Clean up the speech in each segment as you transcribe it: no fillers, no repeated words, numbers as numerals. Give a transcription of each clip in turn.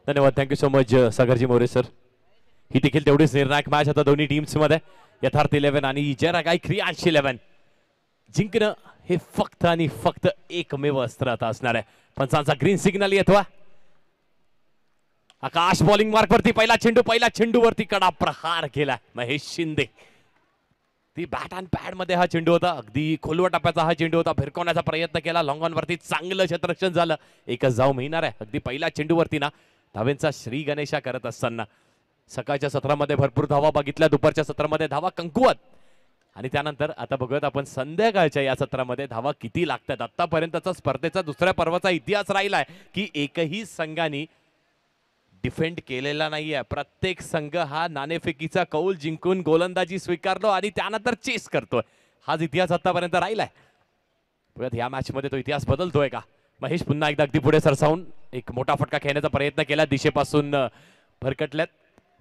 धन्यवाद, thank you so much Sagarji More sir. ही देखील तेवढीच निर्णायक मॅच आता दोन्ही टीम्स मध्ये. यथार्थ 11 आणि जयरागाई क्रियांश 11. जिंकणं हे फक्त आणि फक्त एकमेव अस्त्र आता असणार आहे. पंचांचा ग्रीन सिग्नल येतो. आकाश बॉलिंग मार्क वरती पहिला चेंडू वरती कडा प्रहार केला महेश शिंदे. ती बॅट अँड पॅड मध्ये हा चेंडू होता. अगदी खोलवर टप्प्याचा हा चेंडू होता. भिरकवण्याचा प्रयत्न केला. लॉंग ऑन वरती चांगलं क्षेत्ररक्षण झालं. एकच धाव मिळणार आहे. अगदी पहिला चेंडू वरती ना धावेंचा श्री गणेशा करत असताना सकाळच्या सत्रामध्ये भरपूर धावा बघितल्या. दुपारच्या सत्रामध्ये धावा कमकुवत. आणि त्यानंतर आता बघूयात आपण संध्याकाळच्या या सत्रामध्ये धावा किती लागतात. आतापर्यंतचा स्पर्धेचा दुसऱ्या पर्वाचा इतिहास राहिलाय की एकही संघाने डिफेंड केलेला नाहीये. प्रत्येक संघ हा नाणेफेकीचा कौल जिंकून गोलंदाजी स्वीकारतो आणि त्यानंतर चेस करतोय. हाच इतिहास आतापर्यंत राहिलाय. बघूयात या मॅच मध्ये तो इतिहास बदलतोय का. महेश पुन्हा एकदा अगदी पुढे सरसावून एक मोठा फटका खेळण्याचा प्रयत्न केला. दिशेपासून भरकटल्यात.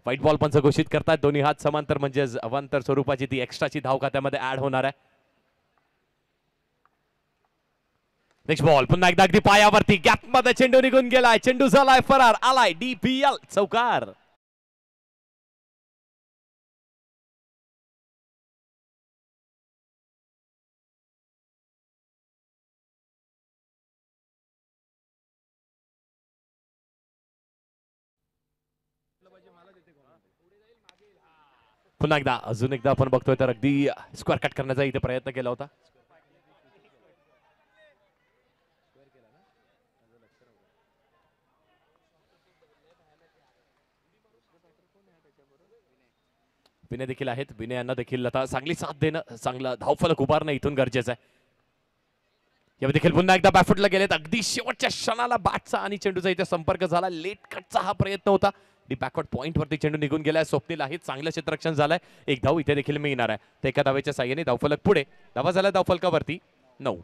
व्हाईट बॉल पंच घोषित करतात. दोन्ही हात समांतर म्हणजे अवांतर स्वरूपाची ती एक्स्ट्राची धाव खात्यामध्ये ऍड होणार आहे. नेक्स्ट बॉल पुन्हा एकदा अगदी पायावरती गॅप मध्ये चेंडू निघून गेलाय. चेंडू झालाय फरार. आलाय DPL चौकार. पुन्हा एकदा अजून एकदा आपण बघतोय तर अगदी स्क्वेअर कट करण्याचा इथे प्रयत्न केला होता. विनय देखील आहेत. विनय यांना देखील आता चांगली साथ देणं, चांगलं धावफलक उभारणं इथून गरजेचं आहे. यावेळी देखील पुन्हा एकदा बॅटफुटला गेलेत. अगदी शेवटच्या क्षणाला बॅटचा आणि चेंडूचा इथे संपर्क झाला. लेट कटचा हा प्रयत्न होता. बॅकवर्ड पॉइंट वरती चेंडू निघून गेलाय. स्वप्नील आहे. चांगलं क्षेत्ररक्षण झालंय. एक धाव इथे देखील मिळणार आहे. तर एका धावेच्या साह्याने धावफलक पुढे. धावा झाला धावफलकावरती 9.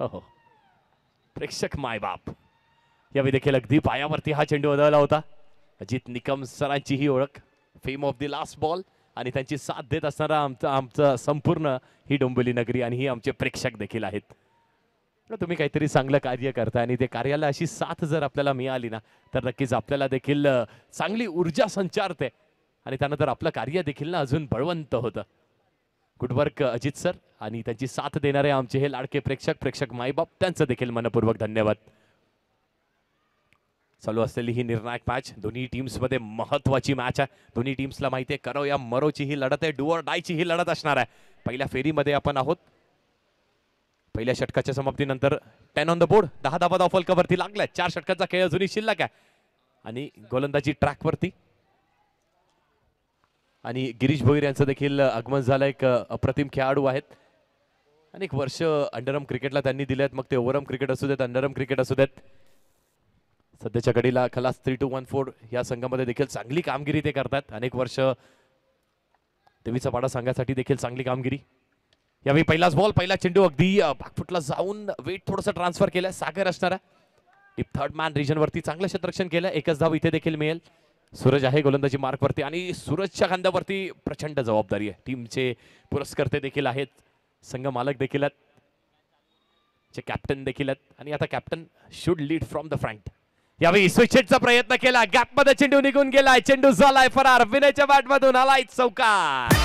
हो प्रेक्षक मायबाप. यावेळी देखील अगदी पायावरती हा चेंडू वळवला होता. अजित निकम सरांची ही ओळख. Fame of the last ball आणि त्यांची साथ देत असणारा आमचं संपूर्ण ही डोंबिवली नगरी आणि ही आमचे प्रेक्षक देखील आहेत. तुम्ही काहीतरी चांगलं कार्य करताय आणि ते कार्याला अशी साथ जर आपल्याला मिळाली ना तर नक्कीच आपल्याला देखील चांगली ऊर्जा संचारते आणि त्यानंतर आपलं कार्य देखील ना अजून बळवंत होतं. गुड वर्क अजित सर आणि त्यांची साथ देणारे आमचे हे लाडके प्रेक्षक मायबाप त्यांचं देखील मनपूर्वक धन्यवाद. चालू असलेली ही निर्णायक मॅच दोन्ही टीम्स मध्ये महत्वाची मॅच आहे. दोन्ही टीम्सला माहिती आहे करो या मरोची ही लढत आहे. डू ऑर डायची ही लढत असणार आहे. पहिल्या फेरीमध्ये आपण आहोत. पहिल्या षटकाच्या समाप्तीनंतर 10 ऑन द बोर्ड. 10 धावा धावफलकावरती लागल्या. 4 षटकाचा खेळ अजूनही शिल्लक आहे आणि गोलंदाजी ट्रॅकवरती. आणि गिरीश भोईर यांचं देखील आगमन झालं. एक अप्रतिम खेळाडू आहेत. अनेक वर्ष अंडरआर्म क्रिकेटला त्यांनी दिलेत. मग ते ओव्हरआर्म क्रिकेट असू देत, अंडरआर्म क्रिकेट असू देत. सध्याच्या घडीला खलास 3214 या संघामध्ये देखील चांगली कामगिरी ते करतात. अनेक वर्ष देवीचा पाडा संघासाठी देखील चांगली कामगिरी. यावेळी पहिलाच बॉल पहिला चेंडू अगदी बॅकफुटला जाऊन वेट थोडंसं ट्रान्सफर केलं. सागर असणार आहे. थर्ड मॅन रिजन वरती चांगलं क्षेत्ररक्षण केलं. एकच धाव इथे देखील मिळेल. सूरज आहे गोलंदाजी मार्क वरती आणि सूरजच्या खांद्यावरती प्रचंड जबाबदारी आहे. टीमचे पुरस्कर्ते देखील आहेत. संघ मालक देखील आहेत. कॅप्टन देखील आहेत आणि आता captain should lead from the front. यावेळी स्विचचा प्रयत्न केला. गॅप मध्ये चेंडू निघून गेलाय. चेंडू झालाय फरार. विनयच्या बॅट मधून आलाय चौकार.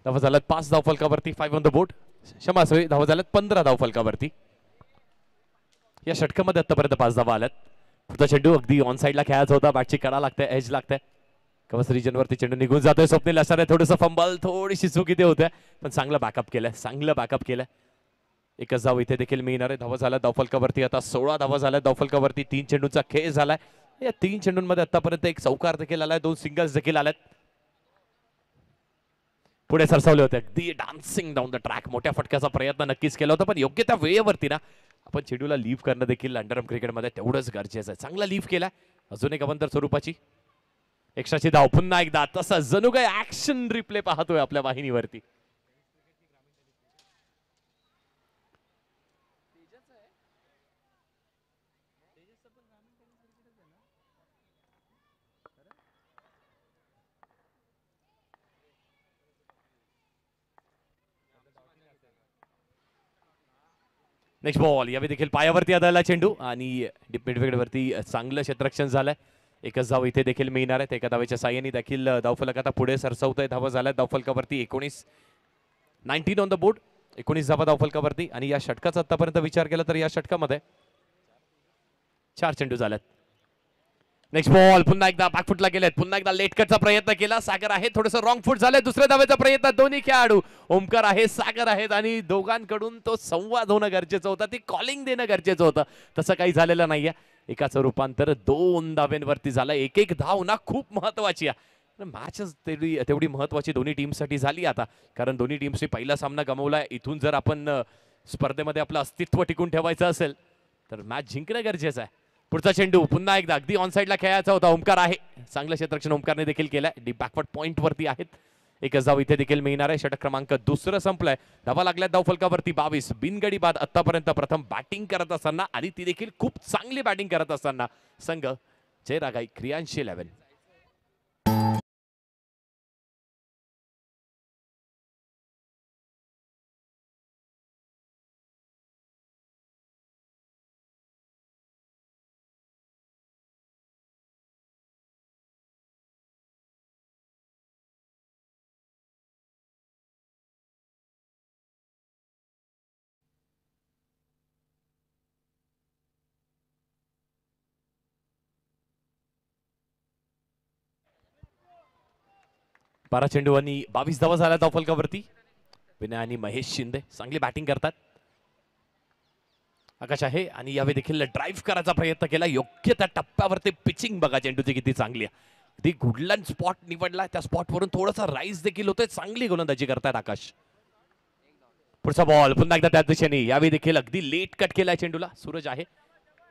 धावा झाल्यात 5 धावफलकावरती. 5 ऑन द बोर्ड. क्षमा असावी. धावा झाल्यात 15 धावफलकावरती. या षटकामध्ये आतापर्यंत 5 धावा आल्यात. पुढचा चेंडू अगदी ऑन साइडला खेळायचा होता. बॅटची कडा लागते, एज लागते. कवच रिजन वरती चेंडू निघून जातोय. स्वप्नील असणार थोडंसं फंबल, थोडीशी चूक इथे होते पण चांगलं बॅकअप केलंय. चांगलं बॅकअप केलंय. एकच धाव इथे देखील मिळणार आहे. धावा झाल्या धावफलकावरती. आता 16 धावा झाल्या धावफलकावरती. 3 चेंडूंचा खेळ झालाय. या 3 चेंडूंमध्ये आतापर्यंत एक चौकार देखील आलाय. 2 सिंगल्स देखील आल्यात. पुढे सरसावले होते. अगदी डान्सिंग डाऊन द ट्रॅक. मोठ्या फटक्याचा प्रयत्न नक्कीच केला होता पण योग्य त्या वेळेवरती ना आपण चेंडूला लीव्ह करणं देखील अंडरआर्म क्रिकेटमध्ये तेवढंच गरजेचं आहे. चांगला लीव्ह केला. अजून एक अवंतर स्वरूपाची एक्स्ट्राची धाव पुन्हा एकदा तसा जणू काही ऍक्शन रिप्ले पाहतोय आपल्या वाहिनीवरती. नेक्स्ट बॉल यावेळी देखील पायावरती आदळला चेंडू आणि डीप मिडविकेट वरती चांगलं क्षेत्ररक्षण झालंय. एकच धाव इथे देखील मिळणार आहे. एका धावेच्या साह्याने देखील धावफलक आता पुढे सरसवतोय. धावा झाल्या धावफलकावरती 19 ऑन द बोर्ड. 19 धावा धावफलकावरती आणि या षटकाचा आतापर्यंत विचार केला तर या षटकामध्ये 4 चेंडू झालेत. नेक्स्ट बॉल पुन्हा एकदा बॅकफुटला गेलेत. पुन्हा एकदा लेट कटचा प्रयत्न केला. सागर आहे थोडंसं रॉंग फुट झालंय. दुसऱ्या धावेचा प्रयत्न दोन्ही खेळाडू ओमकार आहे सागर आहेत आणि दोघांकडून तो संवाद होणं गरजेचं होतं. ती कॉलिंग देणं गरजेचं होतं. तसं काही झालेलं नाहीये. एकाचं रूपांतर 2 धाव्यांवरती झालं. एक धाव ना खूप महत्वाची आहे. मॅचच तेवढी महत्वाची दोन्ही टीमसाठी झाली आता, कारण दोन्ही टीम्सनी पहिला सामना गमावलाय. इथून जर आपण स्पर्धेमध्ये आपलं अस्तित्व टिकून ठेवायचं असेल तर मॅच जिंकणं गरजेचं आहे. पुढचा चेंडू पुन्हा एकदा अगदी ऑन साइडला खेळायचा होता. ओमकार आहे चांगलं क्षेत्ररक्षण ओमकारने देखील केलंय. डीप बॅकवर्ड पॉइंट वरती आहेत. एकच धाव इथे देखील मिळणार आहे. षटक क्रमांक 2 संपलाय. धावा लागल्या धावफलकावरती 22. बिनगडी बाद आतापर्यंत प्रथम बॅटिंग करत असताना आणि ती देखील खूप चांगली बॅटिंग करत असताना संघ जयरागाई क्रियांशी 11. बारा चेंडू आणि 22 धावा झाल्या धावफलकावरती. विनय आणि महेश शिंदे चांगली बॅटिंग करतात. आकाश आहे आणि यावेळी देखील ड्राईव्ह करायचा प्रयत्न केला. योग्य त्या टप्प्यावरती पिचिंग बघा चेंडूची किती चांगली आहे. अगदी गुडलँड स्पॉट निवडला. त्या स्पॉटवरून थोडासा राईज देखील होतोय. चांगली गोलंदाजी करतायत आकाश. पुढचा बॉल पुन्हा एकदा त्या दिशेने. यावेळी देखील अगदी लेट कट केलाय चेंडूला. सूरज आहे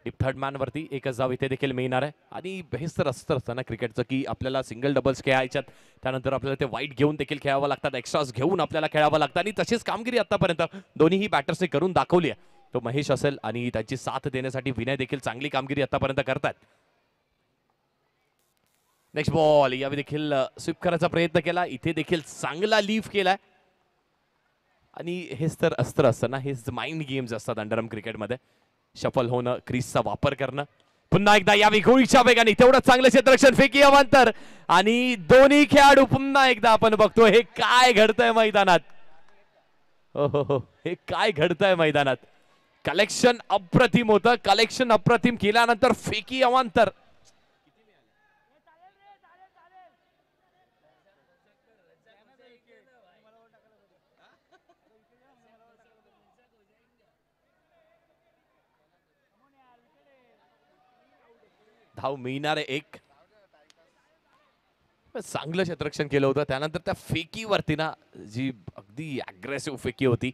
डीप थर्ड मॅन वरती. एकच धाव इथे देखील मिळणार आहे. आणि हेच तर असतं ना क्रिकेटचं की आपल्याला सिंगल डबल्स खेळायच्यात, त्यानंतर आपल्याला ते वाईट घेऊन देखील खेळावं लागतात. एक्स्ट्रास घेऊन आपल्याला खेळावं लागतं आणि तशीच कामगिरी आतापर्यंत दोन्ही बॅटर्सने करून दाखवली आहे. तो महेश असेल आणि त्यांची साथ देण्यासाठी विनय देखील चांगली कामगिरी आतापर्यंत करतात. नेक्स्ट बॉल यावेळी देखील स्वीप करायचा प्रयत्न केला. इथे देखील चांगला लीफ केलाय. आणि हेच तर अस्त्र असतं ना, हेच माइंड गेम्स असतात अंडरआर्म क्रिकेटमध्ये. शफल होणं, क्रीजचा वापर करणं. पुन्हा एकदा यावेळी गोळीच्या वेगाने तेवढं चांगलं क्षेत्ररक्षण, फेकी अवांतर आणि दोन्ही खेळाडू पुन्हा एकदा आपण बघतो हे काय घडतंय मैदानात. हो हे काय घडतंय मैदानात. कलेक्शन अप्रतिम होतं. कलेक्शन अप्रतिम केल्यानंतर फेकी अवांतर. धाव मिळणार आहे एक. चांगलं क्षेत्ररक्षण केलं होतं. त्यानंतर त्या फेकीवरती ना जी अगदी अग्रेसिव्ह फेकी होती.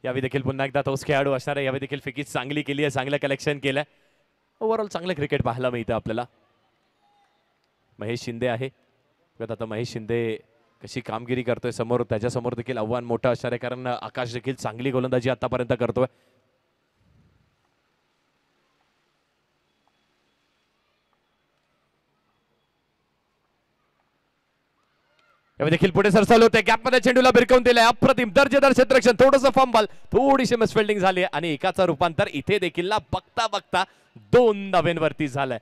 यावेळी देखील पुन्हा एकदा तोच खेळाडू असणार आहे. यावेळी देखील फेकी चांगली केली आहे. चांगलं कलेक्शन केलंय. ओव्हरऑल चांगलं क्रिकेट पाहायला मिळतं आपल्याला. महेश शिंदे आहे. आता महेश शिंदे कशी कामगिरी करतोय समोर, त्याच्यासमोर देखील आव्हान मोठं असणार आहे, कारण आकाश देखील चांगली गोलंदाजी आतापर्यंत करतोय. यावेळी देखील पुढे सरसावले होते. गॅपमध्ये चेंडूला भिरकवून दिलंय. अप्रतिम दर्जेदार क्षेत्ररक्षण. थोडंसं फंबल, थोडीशी मिसफिल्डिंग झाली आणि एकाचं रूपांतर इथे देखील बघता बघता 2 धाव्यांवरती झालंय.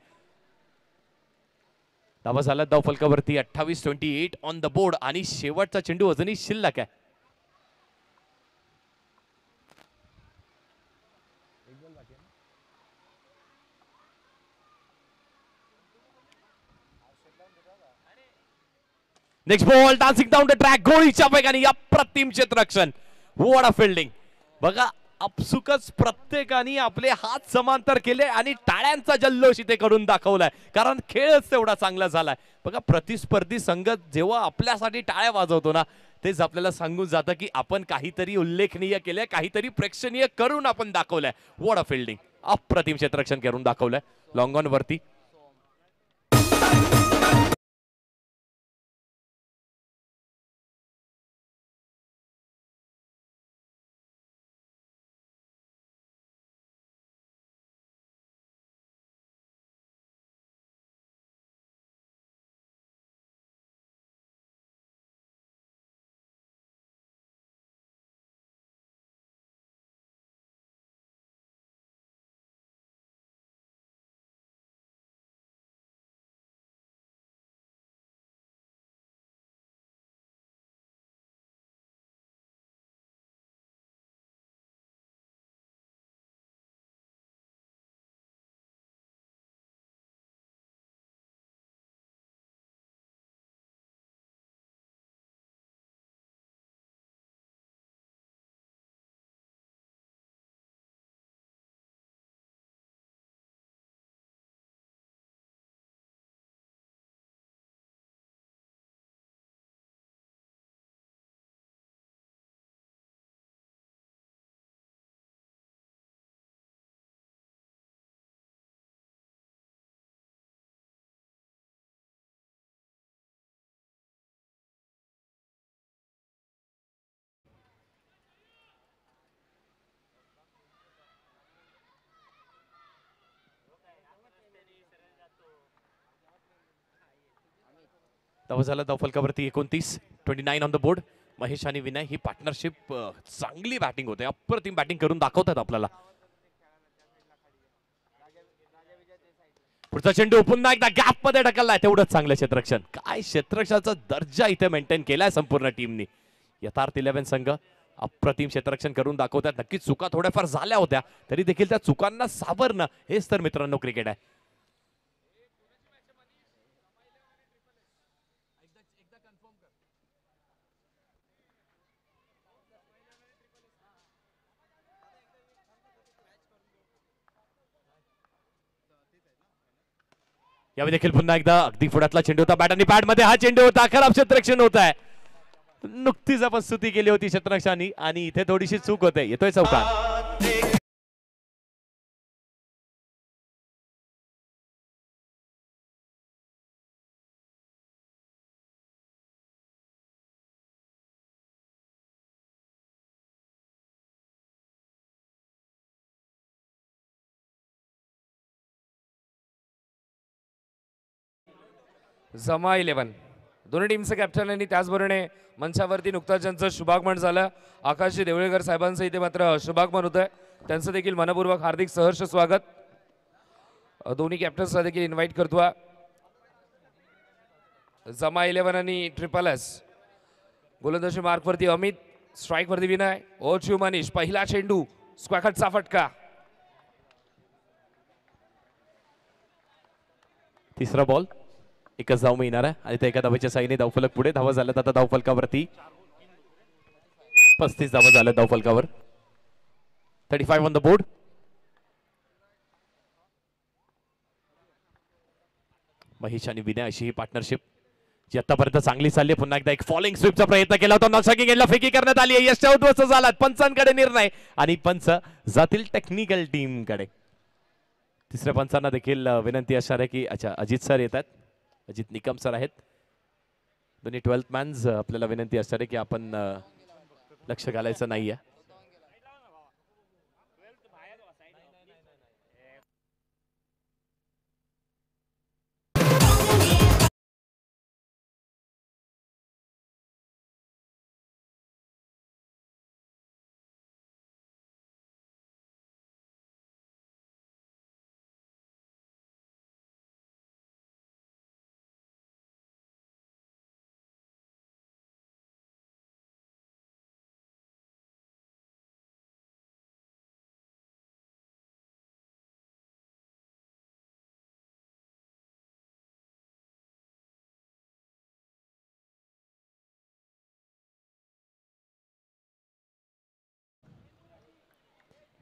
धावा झाला धावफलकावरती 28 ऑन द बोर्ड आणि शेवटचा चेंडू अजूनही शिल्लक आहे. Next ball dancing down the track. गोळीच्या वेगाने अप्रतिम क्षेत्ररक्षण. What a fielding. बघा आपसुकच प्रत्येकाने आपले हात समांतर केले आणि टाळ्यांचा जल्लोष इथे करून दाखवलाय, कारण खेळच तेवढा चांगला झालाय. बघा प्रतिस्पर्धी संघ जेव्हा आपल्यासाठी टाळ्या वाजवतो ना तेच आपल्याला सांगून जातं की आपण काहीतरी उल्लेखनीय केलंय, काहीतरी प्रेक्षणीय करून आपण दाखवलंय. वॉट अ फिल्डिंग, अप्रतिम क्षेत्ररक्षण करून दाखवलंय लॉंग ऑन वरती. धावा झाला धावफलकावरती 29. 29 ऑन द बोर्ड. महेश आणि विनय ही पार्टनरशिप चांगली बॅटिंग होते, अप्रतिम बॅटिंग करून दाखवतात आपल्याला. पुढचा चेंडू पुन्हा एकदा गॅप मध्ये ढकललाय, तेवढंच चांगलं क्षेत्ररक्षण. काय क्षेत्ररक्षणाचा दर्जा इथे मेंटेन केलाय संपूर्ण टीमनी. यथार्थ 11 संघ अप्रतिम क्षेत्ररक्षण करून दाखवतात. नक्कीच चुका थोड्याफार झाल्या होत्या, तरी देखील त्या चुकांना सावरणं हेच तर मित्रांनो क्रिकेट आहे. यावेळी देखील पुन्हा एकदा अगदी पुढातला चेंडू होता, बॅट आणि पॅड मध्ये हा चेंडू होता. खराब क्षेत्ररक्षण होत आहे. नुकतीच आपण स्तुती केली होती क्षेत्ररक्षणाने आणि इथे थोडीशी चूक होते. येतोय चौकार. जमा 11 दोन्ही टीमचे कॅप्टन आणि त्याचबरोबर मंचावरती नुकताच ज्यांचं शुभागमन झालं आकाशजी देवळेकर साहेबांचं इथे मात्र शुभागमन होत आहे. त्यांचं देखील मनपूर्वक हार्दिक सहर्ष स्वागत. दोन्ही कॅप्टन्सला देखील इन्व्हाइट करतो. जमा 11 आणि ट्रिपल एस. गोलंदाजी मार्कवरती अमित, स्ट्राईकवरती विनय, ओचू मनीष. पहिला चेंडू स्क्वॅकटचा फटका. तिसरा बॉल एकच धाव मिळणार आहे आणि त्या एका धावेच्या साईने धावफलक पुढे. धावा झाल्यात आता धावफलकावरती 35 धावा झाल्या धावफलकावर. 35 ऑन द बोर्ड. महेश आणि विनय अशी ही पार्टनरशिप जी आतापर्यंत चांगली चालली. पुन्हा एकदा एक फॉलिंग स्वीपचा प्रयत्न केला होता, नॉकशॉकिंग एंडला फेकी करण्यात आली आहे. यश उद्ध्वस्त झाला. पंचांकडे निर्णय आणि पंच जातील टेक्निकल टीम कडे. तिसऱ्या पंचांना देखील विनंती असणार आहे की अच्छा अजित सर येतात, अजित निकम सर आहेत. दोन्ही 12th मॅन्स. आपल्याला विनंती असणार आहे की आपण लक्ष घालायचं नाहीये.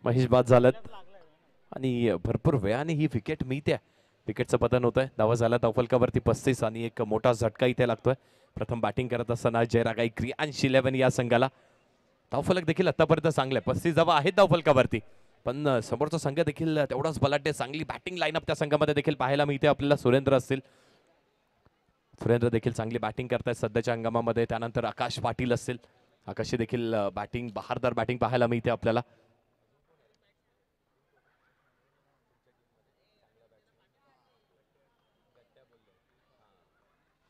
महेश बाद झालेत आणि भरपूर वेळाने ही विकेट मिळते. विकेटचं पतन होतंय. धावा झाला धावफलकावरती 35 आणि एक मोठा झटका इथे लागतोय. प्रथम बॅटिंग करत असताना जयरागाई क्रियांश 11 या संघाला. धावफलक देखील आतापर्यंत चांगले 35 धावा आहेत धावफलकावरती, पण समोरचा संघ देखील तेवढाच बलाढ्य. चांगली बॅटिंग लाईनअप त्या संघामध्ये देखील पाहायला मिळते आपल्याला. सुरेंद्र असतील, सुरेंद्र देखील चांगली बॅटिंग करतायत सध्याच्या हंगामामध्ये. त्यानंतर आकाश पाटील असतील, आकाशची देखील बॅटिंग बहारदार बॅटिंग पाहायला मिळते आपल्याला.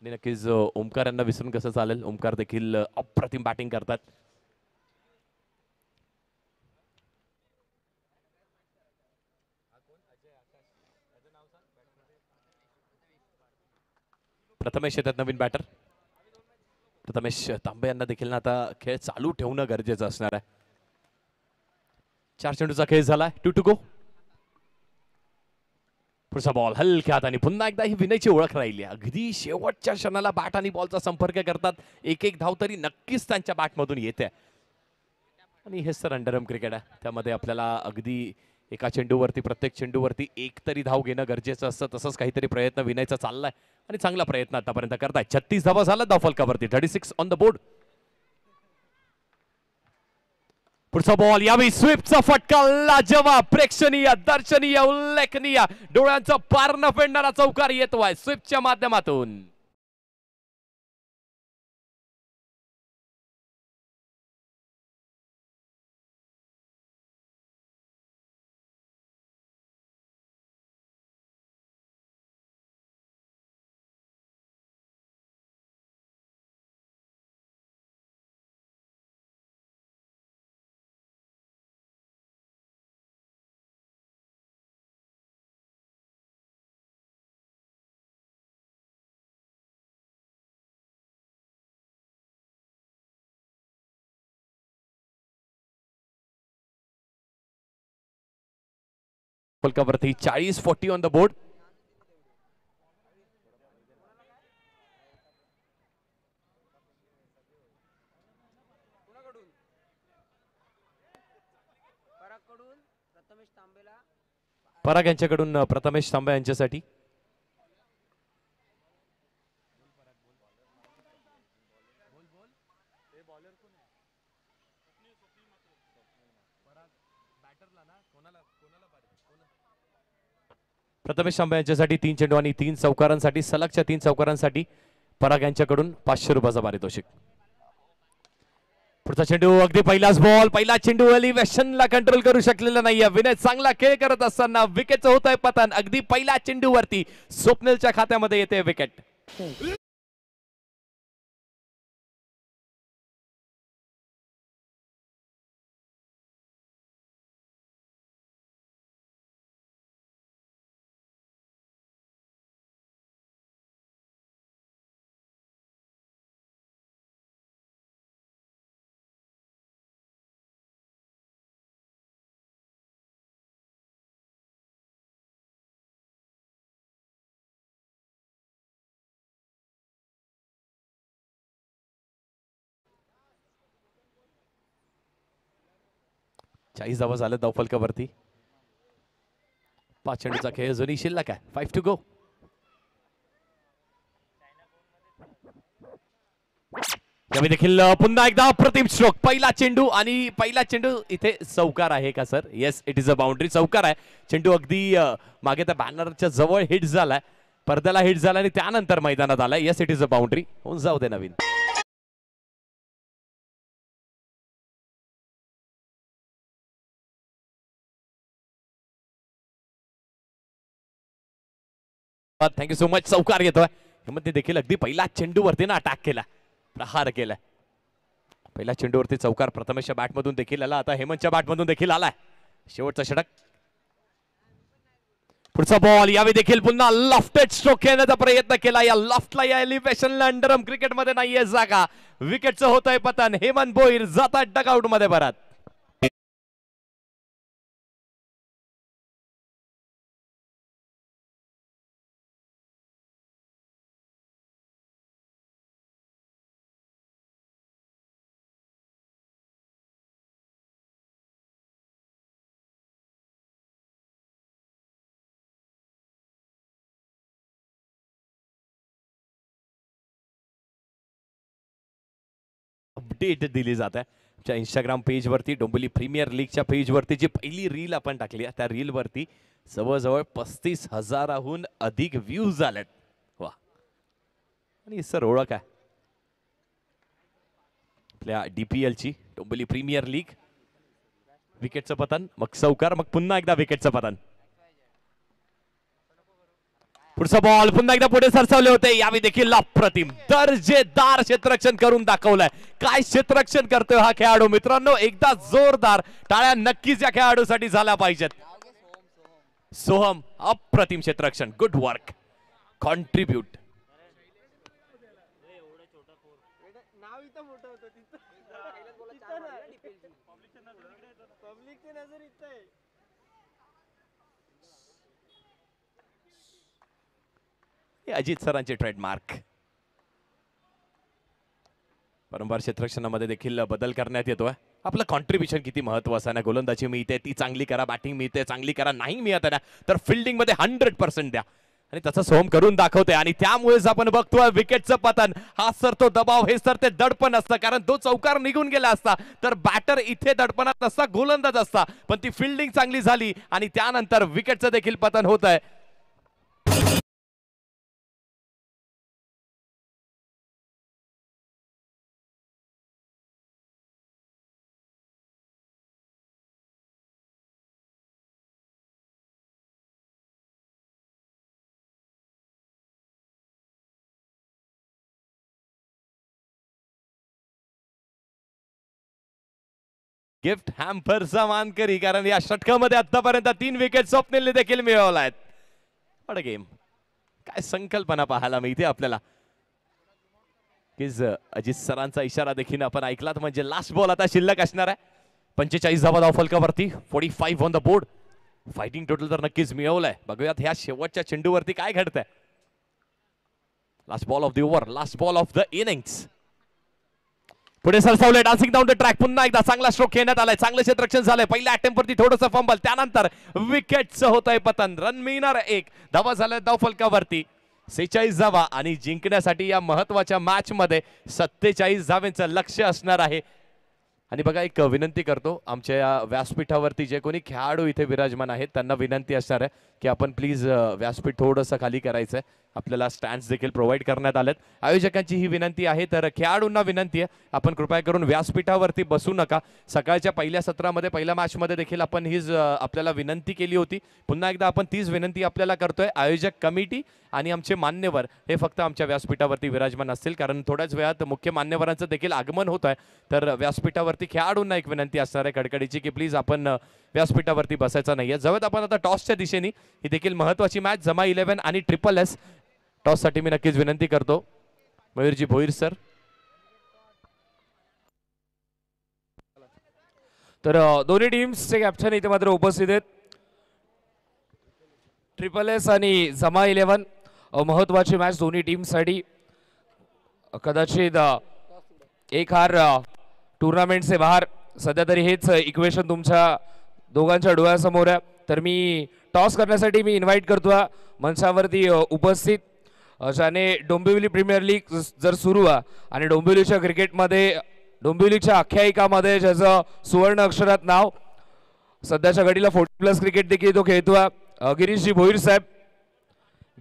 आणि नक्कीच ओमकार यांना विसरून कसं चालेल. ओमकार देखील अप्रतिम बॅटिंग करतात. प्रथमेश येतात नवीन बॅटर. प्रथमेश तांबे यांना देखील ना आता खेळ चालू ठेवणं गरजेचं असणार आहे. 4 चेंडूचा खेळ झाला. 2 टू गो. पुढचा बॉल हलक्यात आणि पुन्हा एकदा ही विनयची ओळख राहिली. अगदी शेवटच्या क्षणाला बॅट आणि बॉलचा संपर्क करतात. एक एक धाव तरी नक्कीच त्यांच्या बॅटमधून येते. आणि हेच तर अंडरआर्म क्रिकेट आहे. त्यामध्ये आपल्याला अगदी एका चेंडूवरती, प्रत्येक चेंडूवरती एक तरी धाव घेणं गरजेचं असतं. तसंच काहीतरी प्रयत्न विनयचा चाललाय आणि चांगला प्रयत्न आतापर्यंत करताय. 36 धावा झाला धावफलकावरती. 36 ऑन द बोर्ड. पुढचा बॉल यावेळी स्वीपचा फटका लाजवाब, प्रेक्षणीय, दर्शनीय, उल्लेखनीय, डोळ्यांचं पारणं फेडणारा चौकार येतोय स्वीपच्या माध्यमातून. फलकावरती 40-40 ऑन द बोर्ड. पराग यांच्याकडून प्रथमेश तांबे यांच्यासाठी. प्रथमेश तांबे यांच्यासाठी 3 चेंडू आणि 3 चौकारांसाठी, सलगच्या 3 चौकारांसाठी पराग यांच्याकडून 500 रुपयाचा पारितोषिक. पुढचा चेंडू अगदी पहिलाच बॉल, पहिला चेंडू एलिव्हेशनला कंट्रोल करू शकलेला नाहीये विनय. चांगला खेळ करत असताना विकेटचं होत आहे पतन. अगदी पहिल्या चेंडूवरती स्वप्नीलच्या खात्यामध्ये येते विकेट. चाळीस धावा झालं धावफलकावरती. 5 चेंडूचा खेळ जुनी शिल्लक आहे. 5 टू गो. यावेळी देखील पुन्हा एकदा अप्रतिम स्ट्रोक. पहिला चेंडू आणि पहिला चेंडू इथे चौकार आहे का sir? Yes, it is a boundary. चौकार आहे. चेंडू अगदी मागे त्या बॅनरच्या जवळ हिट झालाय, पडद्याला हिट झाला आणि त्यानंतर मैदानात आलाय. Yes, it is a boundary. होऊन जाऊ दे नवीन. Thank you so much. चौकार येतोय. मध्ये देखील अगदी पहिला चेंडूवरती ना अटॅक केला, प्रहार केला. पहिल्या चेंडूवरती चौकार प्रथमेशच्या बॅटमधून देखील आला. आता हेमंतच्या बॅटमधून देखील आलाय शेवटचा षटक. पुढचा बॉल यावेळी देखील पुन्हा लॉफ्टेड स्ट्रोक खेळण्याचा प्रयत्न केला. या लॉफ्टला, या एलिव्हेशनला अंडरआर्म क्रिकेटमध्ये नाहीये जागा. विकेटचं होतंय पतन. हेमंत भोईर जातात डगआउट मध्ये परत. अपडेट दिली जात आहे आमच्या इंस्टाग्राम पेजवरती. डोंबिवली प्रीमियर लीगच्या पेजवरती जी पहिली रील आपण टाकली आहे त्या रीलवरती जवळजवळ 35,000हून अधिक व्ह्यूज झालेत. वा. आणि सर ओळख आहे आपल्या DPL ची, डोंबिवली प्रीमियर लीग. विकेटचं पतन, मग चौकार, मग पुन्हा एकदा विकेटचं पतन. पुढचा बॉल पुन्हा एकदा पुढे सरसावले होते. यावेळी देखील अप्रतिम दर्जेदार क्षेत्ररक्षण करून दाखवलंय. काय क्षेत्ररक्षण करतोय हा खेळाडू मित्रांनो. एकदा जोरदार टाळ्या नक्कीच या खेळाडूसाठी झाल्या पाहिजेत. सोहम अप्रतिम क्षेत्ररक्षण. Good work. कॉन्ट्रीब्यूट. अजित सरांचे ट्रेडमार्क. वारंवार क्षेत्ररक्षणामध्ये देखील बदल करण्यात येतोय. आपलं कॉन्ट्रीब्युशन किती महत्वाचं आहे ना. गोलंदाजी मिळते ती चांगली करा, बॅटिंग मिळते चांगली करा, नाही मिळत ना तर फिल्डिंग मध्ये 100% द्या. आणि त्याचा सोहम करून दाखवतोय. आणि त्यामुळेच आपण बघतोय विकेटचं पतन. हा सर तो दबाव, हे सर ते दडपण असतं. कारण तो चौकार निघून गेला असता तर बॅटर इथे दडपणात असता, गोलंदाज असता. पण ती फिल्डिंग चांगली झाली आणि त्यानंतर विकेटचं देखील पतन होत आहे. गिफ्ट हॅम्परचा मानकरी, कारण या षटकामध्ये आतापर्यंत 3 विकेट स्वप्नीलने देखील मिळवल्यात. What a game. काय संकल्पना पाहायला मिळते आपल्याला. अजित सरांचा इशारा देखील आपण ऐकलात. म्हणजे लास्ट बॉल आता शिल्लक असणार आहे. 45 धावा धाव फलकावरती, 45 on the board. Fighting total तर नक्कीच मिळवलंय. बघूयात ह्या शेवटच्या चेंडूवरती काय घडतंय. Last ball of the over, last ball of the innings. पुढे सरसावले, डान्सिंग डाऊन द ट्रॅक. पुन्हा एकदा चांगला स्ट्रोक खेळण्यात आलाय. चांगलं क्षेत्ररक्षण झालंय. पहिल्या अटेम्प्ट वरती थोडंसं फंबल, त्यानंतर विकेटचं होतंय पतन. रन मिळणार 1 धावा झाल्या धाव फलकावरती. 46 धावा आणि जिंकण्यासाठी या महत्वाच्या मॅच मध्ये 47 धावांचं लक्ष्य असणार आहे. आणि बघा, एक विनंती करतो आमच्या या व्यासपीठावरती जे कोणी खेळाडू इथे विराजमान आहेत त्यांना विनंती असणार आहे की आपण प्लीज व्यासपीठ थोडंसं खाली करायचं आहे. आपल्याला स्टँड्स देखील प्रोव्हाइड करण्यात आलेत. आयोजकांची ही विनंती आहे. तर खेळाडूंना विनंती आहे, आपण कृपया करून व्यासपीठावरती बसू नका. सकाळच्या पहिल्या सत्रामध्ये, पहिल्या मॅचमध्ये देखील आपण हीच आपल्याला विनंती केली होती. पुन्हा एकदा आपण तीच विनंती आपल्याला करतोय. आयोजक कमिटी आणि आमचे मान्यवर हे फक्त आमच्या व्यासपीठावरती विराजमान असतील, कारण थोड्याच वेळात मुख्य मान्यवरांचं देखील आगमन होत आहे. तर व्यासपीठावरती खेळाडूंना एक विनंती असणार आहे कडकडीची की प्लीज आपण व्यासपीठावरती बसायचं नाहीये. जवळ आपण आता टॉसच्या दिशेने, ही देखील महत्वाची मॅच. जमा 11 आणि SSS टॉससाठी मी नक्कीच विनंती करतो मयूरजी भोईर सर. तर दोन्ही टीम्सचे कॅप्टन इथे मात्र उपस्थित आहेत. SSS आणि जमा 11 महत्वाची मॅच दोन्ही टीमसाठी. कदाचित एक हार टुर्नामेंट से बाहेर, सध्या तरी हेच इक्वेशन तुमच्या दोघांच्या डोळ्यासमोर आहे. तर मी टॉस करण्यासाठी मी इन्व्हाइट करतो मंचावरती उपस्थित ज्याने डोंबिवली प्रीमियर लीग जर सुरू आहे आणि डोंबिवलीच्या क्रिकेटमध्ये, डोंबिवलीच्या आख्यायिकामध्ये ज्याचं सुवर्ण अक्षरात नाव, सध्याच्या घडीला 40+ क्रिकेट देखील तो खेळतोय, गिरीशजी भोईर साहेब.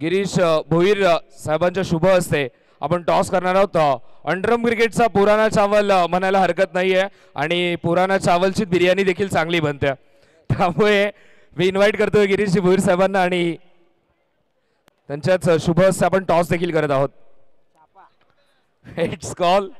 गिरीश भोईर साहेबांच्या शुभ हस्ते आपण टॉस करणार आहोत. अंडरम क्रिकेटचा पुराणा चावल म्हणायला हरकत नाहीये आणि पुराणा चावलची बिर्याणी देखील चांगली बनते. त्यामुळे मी इन्व्हाइट करतोय गिरीशजी भोईर साहेबांना आणि त्यांच्याच शुभ हस्ते आपण टॉस देखील करत आहोत. It's call.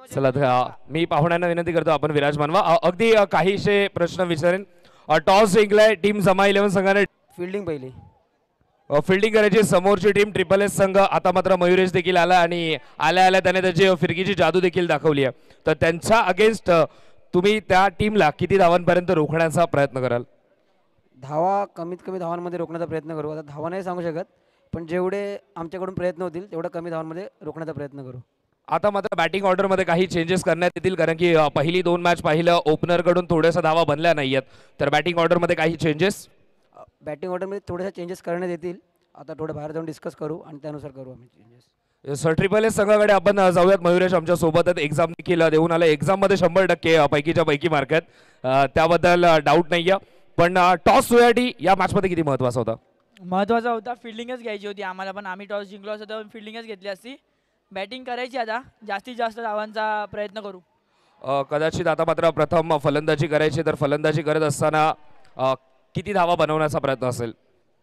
चला, मी पाहुण्यांना विनंती करतो आपण विराजमान व्हा. अगदी काहीशे प्रश्न विचारेन. टॉस जिंकलाय टीम जमा 11 संघाने. फिल्डिंग पहिली, फिल्डिंग करायची समोरची टीम SSS संघ. आता मात्र मयुरेश देखील आला आणि आल्या त्याने त्याची फिरकीची जादू देखील दाखवली आहे. तर त्यांच्या अगेन्स्ट तुम्ही त्या टीमला किती धावांपर्यंत रोखण्याचा प्रयत्न कराल? धावा कमीत कमी धावांमध्ये रोखण्याचा प्रयत्न करू. आता धावा नाही सांगू शकत, पण जेवढे आमच्याकडून प्रयत्न होतील तेवढं कमी धावांमध्ये रोखण्याचा प्रयत्न करू. आता मात्र बॅटिंग ऑर्डरमध्ये काही चेंजेस करण्यात येतील, कारण की पहिली 2 मॅच पाहिलं ओपनरकडून थोड्याशा धावा बनल्या नाही आहेत, तर बॅटिंग ऑर्डरमध्ये काही चेंजेस. बॅटिंग ऑर्डरमध्ये थोडेसे चेंजेस करण्यात येतील. आता थोडं बाहेर जाऊन डिस्कस करू आणि त्यानुसार करू आम्ही चेंजेस. सर ट्रिपल एस संघाकडे आपण जाऊयात. मयुरेश आमच्या सोबत आहेत, एक्झाम देखील देऊन आला. एक्झाममध्ये 100% पैकीच्या पैकी मार्क आहेत, त्याबद्दल डाऊट नाही आहे. पण टॉस सोयाटी या मॅचमध्ये किती महत्त्वाचा होता? महत्त्वाचा होता. फिल्डिंगच घ्यायची होती आम्हाला, पण आम्ही टॉस जिंकलो असतो तर फिल्डिंगच घेतली असती. बॅटिंग करायची, आता जास्तीत जास्त धावांचा प्रयत्न करू. कदाचित आता मात्र प्रथम फलंदाजी करायची, तर फलंदाजी करत असताना किती धावा बनवण्याचा प्रयत्न असेल?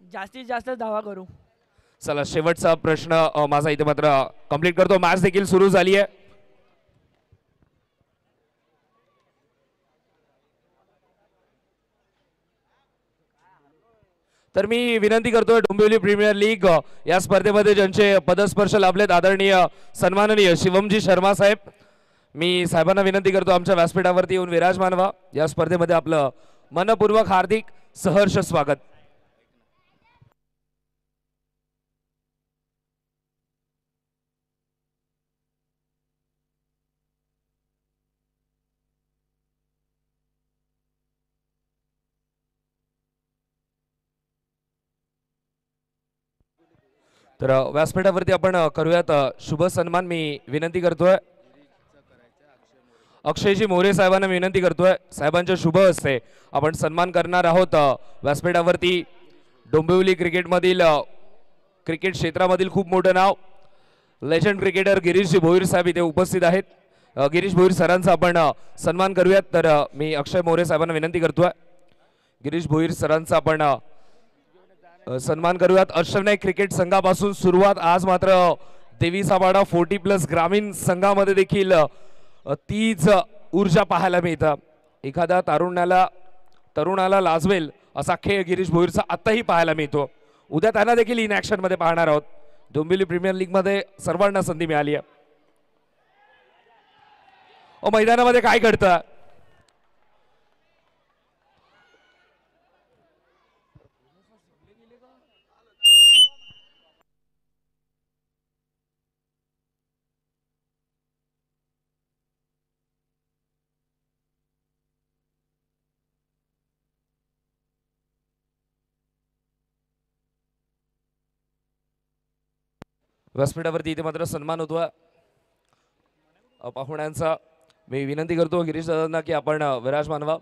जास्तीत जास्त धावा करू. चला शेवटचा प्रश्न माझा इथे मात्र कंप्लीट करतो. मॅच देखील सुरू झाली आहे. तर मी विनंती करतोय डोंबिवली प्रीमियर लीग या स्पर्धेमध्ये ज्यांचे पदस्पर्श लाभलेत, आदरणीय सन्माननीय शिवमजी शर्मा साहेब, मी साहेबांना विनंती करतो आमच्या व्यासपीठावरती येऊन विराजमान व्हा. या स्पर्धेमध्ये आपलं मनपूर्वक हार्दिक सहर्ष स्वागत. तर व्यासपीठावरती आपण करूयात शुभ सन्मान. मी विनंती करतोय अक्षयजी मोरे साहेबांना विनंती करतोय, साहेबांच्या शुभ हस्ते आपण सन्मान करणार आहोत. व्यासपीठावरती डोंबिवली क्रिकेटमधील क्रिकेट क्षेत्रामधील खूप मोठं नाव लेजंड क्रिकेटर गिरीशजी भोईर साहेब इथे उपस्थित आहेत. गिरीश भोईर सरांचा आपण सन्मान करूयात. तर मी अक्षय मोरे साहेबांना विनंती करतोय गिरीश भोईर सरांचा आपण सन्मान करूयात. अष्टविनायक क्रिकेट संघापासून सुरुवात. आज मात्र देवीसावाडा 40+ ग्रामीण संघामध्ये देखील तीच ऊर्जा पाहायला मिळतं. एखाद्या तरुणाला लाजवेल असा खेळ गिरीश भोईरचा आत्ताही पाहायला मिळतो. उद्या त्यांना देखील इन ॲक्शन मध्ये पाहणार आहोत. डोंबिवली प्रीमियर लीग मध्ये सर्वांना संधी मिळाली आहे. मैदानामध्ये काय घडतं? व्यासपीठावरती इथे मात्र सन्मान होतो पाहुण्यांचा. मी विनंती करतो गिरीश दादांना की आपण विराजमान व्हा.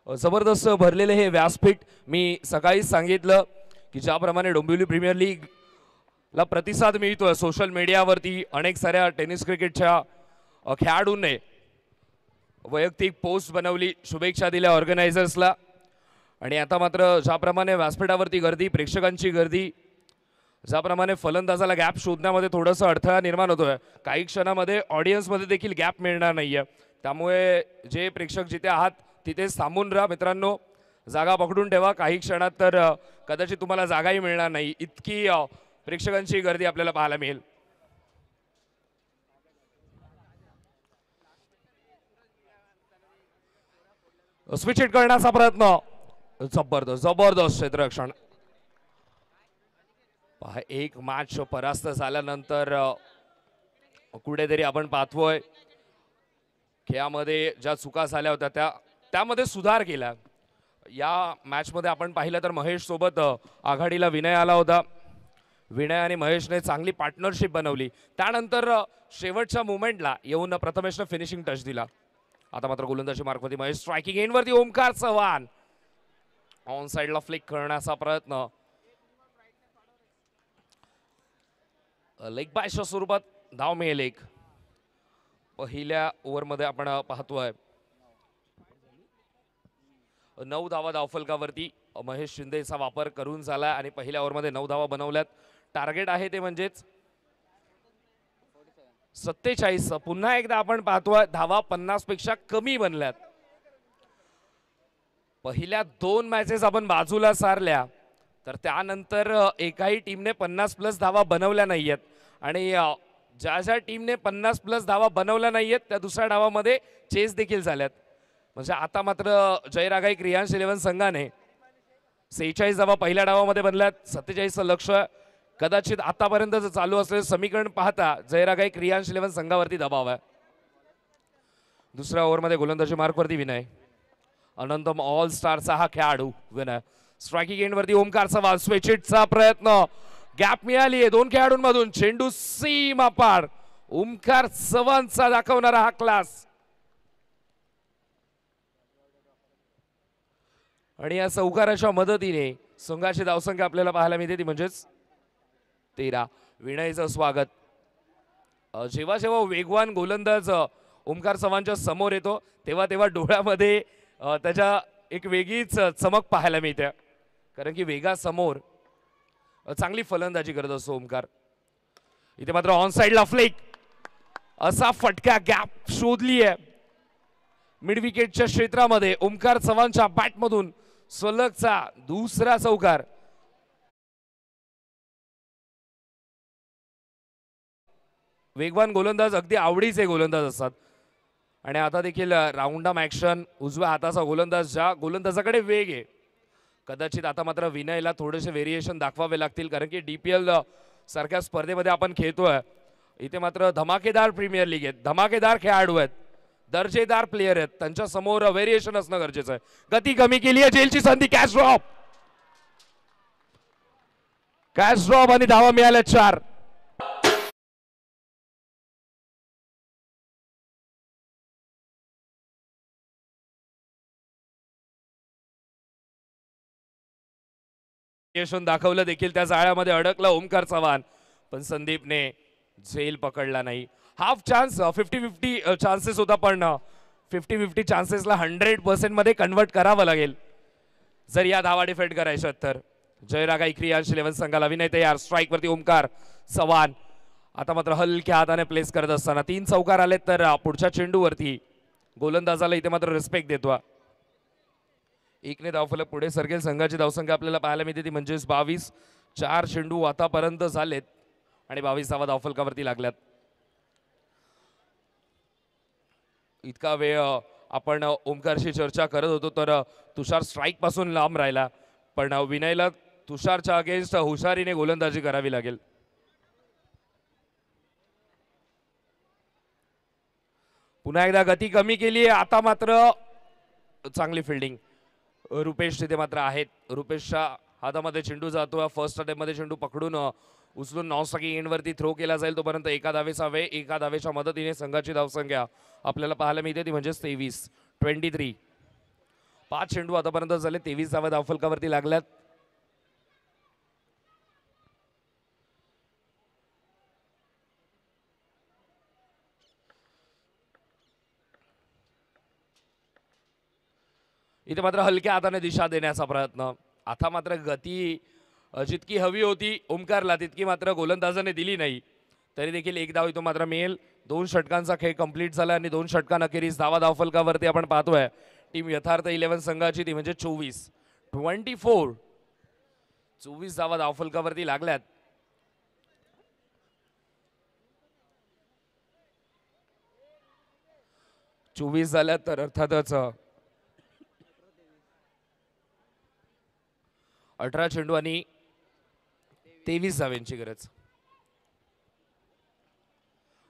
जबरदस्त भरलेले हे व्यासपीठ. मी सकाळीच सांगितलं की ज्याप्रमाणे डोंबिवली प्रीमियर लीग ला प्रतिसाद मिळतोय सोशल मीडियावरती, अनेक साऱ्या टेनिस क्रिकेटच्या खेळाडूंनी वैयक्तिक पोस्ट बनवली, शुभेच्छा दिल्या ऑर्गनायझर्सला. आणि आता मात्र ज्याप्रमाणे व्यासपीठावरती गर्दी, प्रेक्षकांची गर्दी, ज्याप्रमाणे फलंदाजाला गॅप शोधण्यामध्ये थोडंसं अडथळा निर्माण होतोय, काही क्षणामध्ये ऑडियन्समध्ये देखील गॅप मिळणार नाहीये. त्यामुळे जे प्रेक्षक जिथे आहात तिथेच थांबून राहा मित्रांनो, जागा पकडून ठेवा. काही क्षणात तर कदाचित तुम्हाला जागाही मिळणार नाही, इतकी प्रेक्षकांची गर्दी आपल्याला पाहायला मिळेल. स्विच हिट करण्याचा प्रयत्न, जबरदस्त क्षेत्ररक्षण. एक मॅच परास्त झाल्यानंतर कुठेतरी आपण पाहतोय खेळामध्ये ज्या चुका झाल्या होत्या त्यामध्ये सुधार केला. या मॅचमध्ये आपण पाहिलं तर महेश सोबत आघाडीला विनय आला होता. विनय आणि महेशने चांगली पार्टनरशिप बनवली. त्यानंतर शेवटच्या मोमेंटला येऊन प्रथमेशने फिनिशिंग टच दिला. आता मात्र गोलंदाजी मार्कवरती महेश, स्ट्रायकिंग एंडवरती ओमकार चव्हाण ऑन साइडला फ्लिक करण्याचा प्रयत्न. लेग बायच्या स्वरूपात धाव मिळेल एक. पहिल्या ओव्हरमध्ये आपण पाहतोय 9 धावा धावफलकावरती महेश शिंदेचा वापर करून झाला आणि पहिल्या ओव्हरमध्ये 9 धावा बनवल्यात. टार्गेट आहे ते म्हणजेच 47. पुन्हा एकदा आपण पाहतोय धावा 50 पेक्षा कमी बनल्यात. पहिल्या 2 मॅचेस आपण बाजूला सारल्या, तर त्यानंतर एकाही टीमने 50+ धावा बनवल्या नाहीयेत. आणि ज्या टीमने 50+ धावा बनवल्या नाहीयेत त्या दुसऱ्या डावामध्ये चेस देखील झाल्यात. म्हणजे आता मात्र जयरागाई क्रियांश 11 संघाने 46 धावा पहिल्या डावामध्ये बनल्यात. 47चं लक्ष कदाचित आतापर्यंत चालू असलेलं समीकरण पाहता जयरागाई क्रियांश 11 संघावरती दबाव आहे. दुसऱ्या ओव्हरमध्ये गोलंदाजी मार्कवरती विनय. अनंतम ऑल स्टारचा हा खेळाडू विनय. स्ट्रायकिंग एंडवरती ओमकार चव्हाण. स्विच हिटचा प्रयत्न. गॅप मिळाली आहे दोन खेळाडूंमधून. चेंडू सीमा पार. ओमकार चव्हाणचा दाखवणारा हा क्लास. आणि या चौकाराच्या मदतीने संघाची धावसंख्या आपल्याला पाहायला मिळते ती म्हणजेच 13. विनयचं स्वागत. जेव्हा जेव्हा वेगवान गोलंदाज ओमकार चव्हाणच्या समोर येतो तेव्हा तेव्हा डोळ्यामध्ये त्याच्या एक वेगळीच चमक पाहायला मिळते. कारण की वेगासमोर चांगली फलंदाजी करत असतो ओमकार. इथे मात्र ऑन साइडला फ्लिक. असा फटका गॅप शोधली आहे मिड विकेटच्या क्षेत्रामध्ये. ओमकार चव्हाणच्या बॅटमधून सलगचा दुसरा चौकार. वेगवान गोलंदाज अगदी आवडीचे गोलंदाज असतात. आणि आता देखील राऊंडम ॲक्शन. उजव्या हाताचा गोलंदाज, ज्या गोलंदाजाकडे वेग आहे. कदाचित आता मात्र विनयला थोडेसे व्हेरिएशन दाखवावे लागतील कारण की DPL सारख्या स्पर्धेमध्ये आपण खेळतोय. इथे मात्र धमाकेदार प्रीमियर लीग आहेत. धमाकेदार खेळाडू आहेत. दर्जेदार प्लेयर आहेत. त्यांच्या समोर व्हेरिएशन असणं गरजेचं आहे. गती कमी केली आहे. जेलची संधी. Catch drop. कॅच ड्रॉप आणि धावा मिळाल्या 4. दाखवलं देखील त्या जाळ्यामध्ये अडकला ओमकार चव्हाण. पण संदीपने झेल पकडला नाही. हाफ चान्स 50-50 चान्सेस होता पण 50-50 चान्सेसला 100% मध्ये कन्वर्ट करावं लागेल जर या धावा डिफेंड करायच्या तर. जयरागाई क्रियांश 11 संघाला विनय तयार. स्ट्राईक वरती ओमकार चव्हाण. आता मात्र हलक्या हाताने प्लेस करत असताना 3 चौकार आलेत तर पुढच्या चेंडूवरती गोलंदाजाला इथे मात्र रिस्पेक्ट देतो. 1ने धावफलक पुढे सरकेल. संघाची धावसंख्या आपल्याला पाहायला मिळते ती म्हणजेच 22. 4 चेंडू आतापर्यंत झालेत आणि 22 धावा धावफलकावरती लागल्यात. इतका वेळ आपण ओमकारशी चर्चा करत होतो तर तुषार स्ट्राईक पासून लांब राहिला. पण विनयला तुषारच्या अगेन्स्ट हुशारीने गोलंदाजी करावी लागेल. पुन्हा एकदा गती कमी केली. आता मात्र चांगली फिल्डिंग. रुपेश तिथे मात्र आहेत. रुपेशच्या हातामध्ये चेंडू जातो. फर्स्ट अटेम्प्ट मध्ये चेंडू पकडून उचलून नॉन स्ट्रायकिंग एंडवरती थ्रो केला जाईल. तोपर्यंत एका धावेचा वेळ. एका धावेच्या मदतीने संघाची धावसंख्या आपल्याला पाहायला मिळते ती म्हणजेच 23. 5 चेंडू आतापर्यंत झाले. 23 धावा धावफलकावरती लागल्यात. इथे मात्र हलक्या हाताने दिशा देण्याचा प्रयत्न. आता मात्र गती जितकी हवी होती ओमकारला तितकी मात्र गोलंदाजाने दिली नाही. तरी देखील एक धाव इथं मात्र मिळेल. 2 षटकांचा खेळ कंप्लीट झाला आणि 2 षटकांअखेरीस धावा धावफलकावरती आपण पाहतोय टीम यथार्थ 11 संघाची ती म्हणजे 24. 24 धावा धावफलकावरती लागल्यात. चोवीस झाल्यात तर अर्थातच 18 चेंडू आणि 23 धाव्यांची गरज.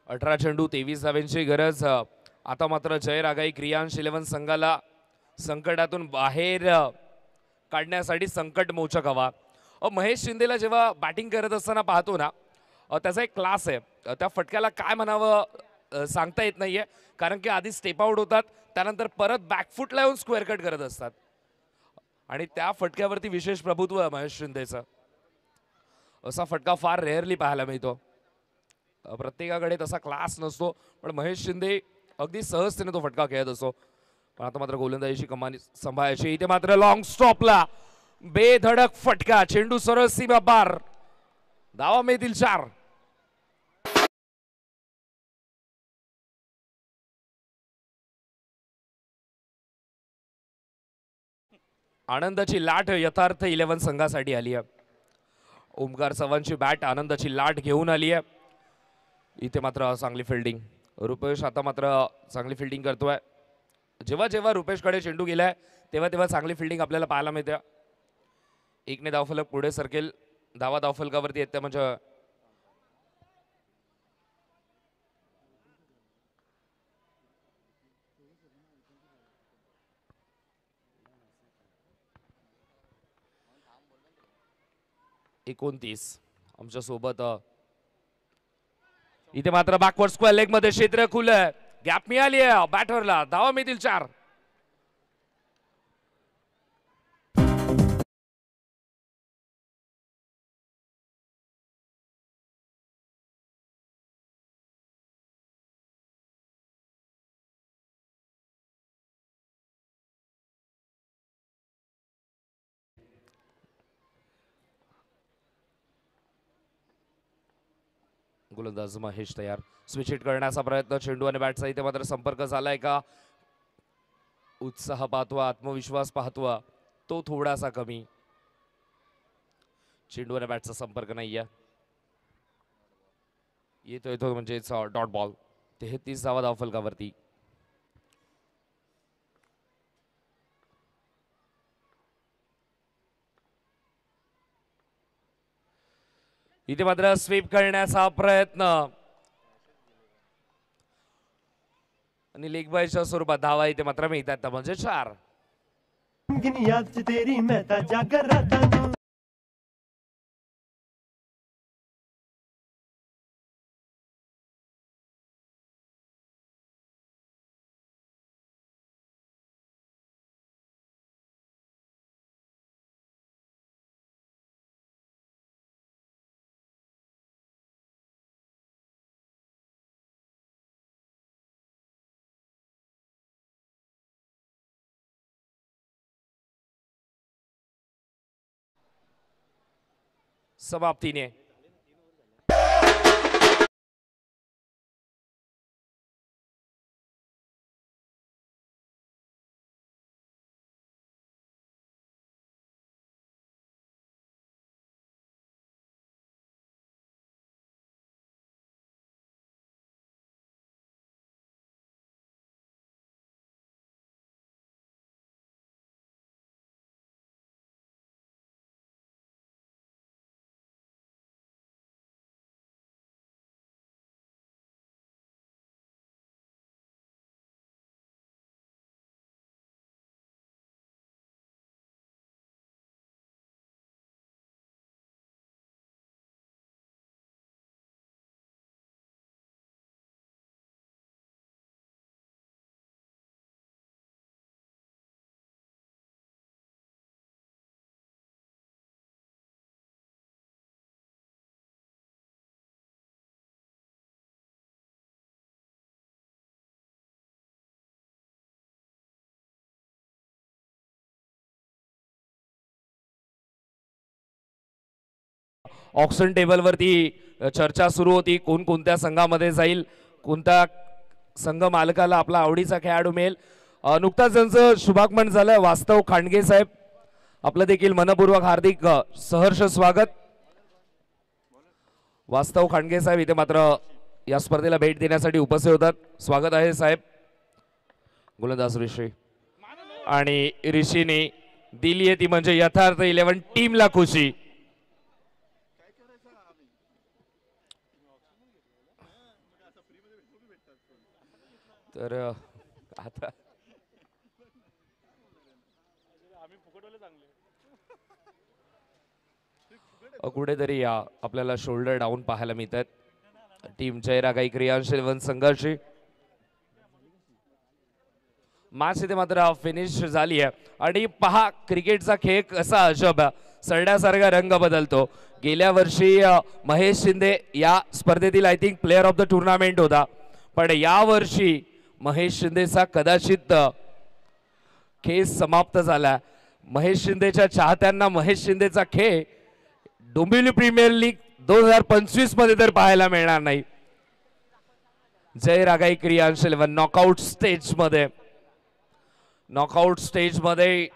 18 चेंडू 23 धाव्यांची गरज. आता मात्र जयरागाई क्रियांश 11 संघाला संकटातून बाहेर काढण्यासाठी संकट मोचक हवा. महेश शिंदेला जेव्हा बॅटिंग करत असताना पाहतो ना त्याचा एक क्लास आहे. त्या फटक्याला काय म्हणावं सांगता येत नाहीये कारण की आधी स्टेप आउट होतात त्यानंतर परत बॅकफुटला येऊन स्क्वेअर कट करत असतात आणि त्या फटक्यावरती विशेष प्रभुत्व आहे महेश शिंदेचं. असा फटका फार रेअरली पाहायला मिळतो. प्रत्येकाकडे तसा क्लास नसतो पण महेश शिंदे अगदी सहजतेने तो फटका खेळत असतो. पण आता मात्र गोलंदाजीची कमानी सांभाळायची. इथे मात्र लॉंग स्टॉपला बेधडक फटका. चेंडू सरळ सीमा पार. धावा मिळतील 4. आनंदाची लाट यथार्थ 11 संघासाठी आली आहे. ओमकार चव्हाणची बॅट आनंदाची लाट घेऊन आली आहे. इथे मात्र चांगली फिल्डिंग. रुपेश आता मात्र चांगली फिल्डिंग करतोय. जेव्हा जेव्हा रुपेशकडे चेंडू गेलाय तेव्हा तेव्हा चांगली फिल्डिंग आपल्याला पाहायला मिळते. एकने धावफलक पुढे सरकेल. धावा धावफलकावरती आहेत त्या म्हणजे एकोणतीस. आमच्या सोबत इथे मात्र बॅकवर्ड स्क्वेअर लेग मध्ये क्षेत्र खुलं. गॅप मिळाली आहे बॅटरला. धावा मिळतील 4. गोलंदाज महेश तयार. स्विच हिट करण्याचा प्रयत्न. चेंडू आणि बॅटचा इथे मात्र संपर्क झालाय का? उत्साह पाहतोय, आत्मविश्वास पाहतोय तो थोडासा कमी. चेंडू आणि बॅटचा संपर्क नाहीये. येतोय तो म्हणजे डॉट बॉल. 33 धावा धावफलकावरती. इथे मात्र स्वीप करण्याचा प्रयत्न आणि लेग बायच्या स्वरूपात धावा इथे मात्र मिळतात म्हणजे 4. समाप्तीने ऑक्शन टेबलवरती चर्चा सुरू होती. कोण कोणत्या संघामध्ये जाईल, कोणत्या संघ मालकाला आपला आवडीचा खेळाडू मिळेल. नुकताच त्यांचं शुभागमन झालं. वास्तव खांडगे साहेब आपलं देखील मनपूर्वक हार्दिक सहर्ष स्वागत. वास्तव खांडगे साहेब इथे मात्र या स्पर्धेला भेट देण्यासाठी उपस्थित होतात. स्वागत आहे साहेब. गोलंदाज ऋषी आणि ऋषीने दिली आहे ती म्हणजे यथार्थ 11 टीमला खुशी. तर आता कुठेतरी आपल्याला शोल्डर डाऊन पाहायला मिळतात. टीम जयरागाई क्रियांश 11 संघर्षी मॅच इथे मात्र फिनिश झाली आहे. आणि पहा क्रिकेटचा खेळ कसा अजब सरड्यासारखा रंग बदलतो. गेल्या वर्षी महेश शिंदे या स्पर्धेतील I think player of the tournament होता. पण या वर्षी महेश शिंदेचा कदाचित खेळ समाप्त झाला. महेश शिंदेच्या चाहत्यांना महेश शिंदेचा खेळ डोंबिवली प्रीमियर लीग 2025 मध्ये तर पाहायला मिळणार नाही. जयरागाई क्रियांश 11 नॉकआउट स्टेज मध्ये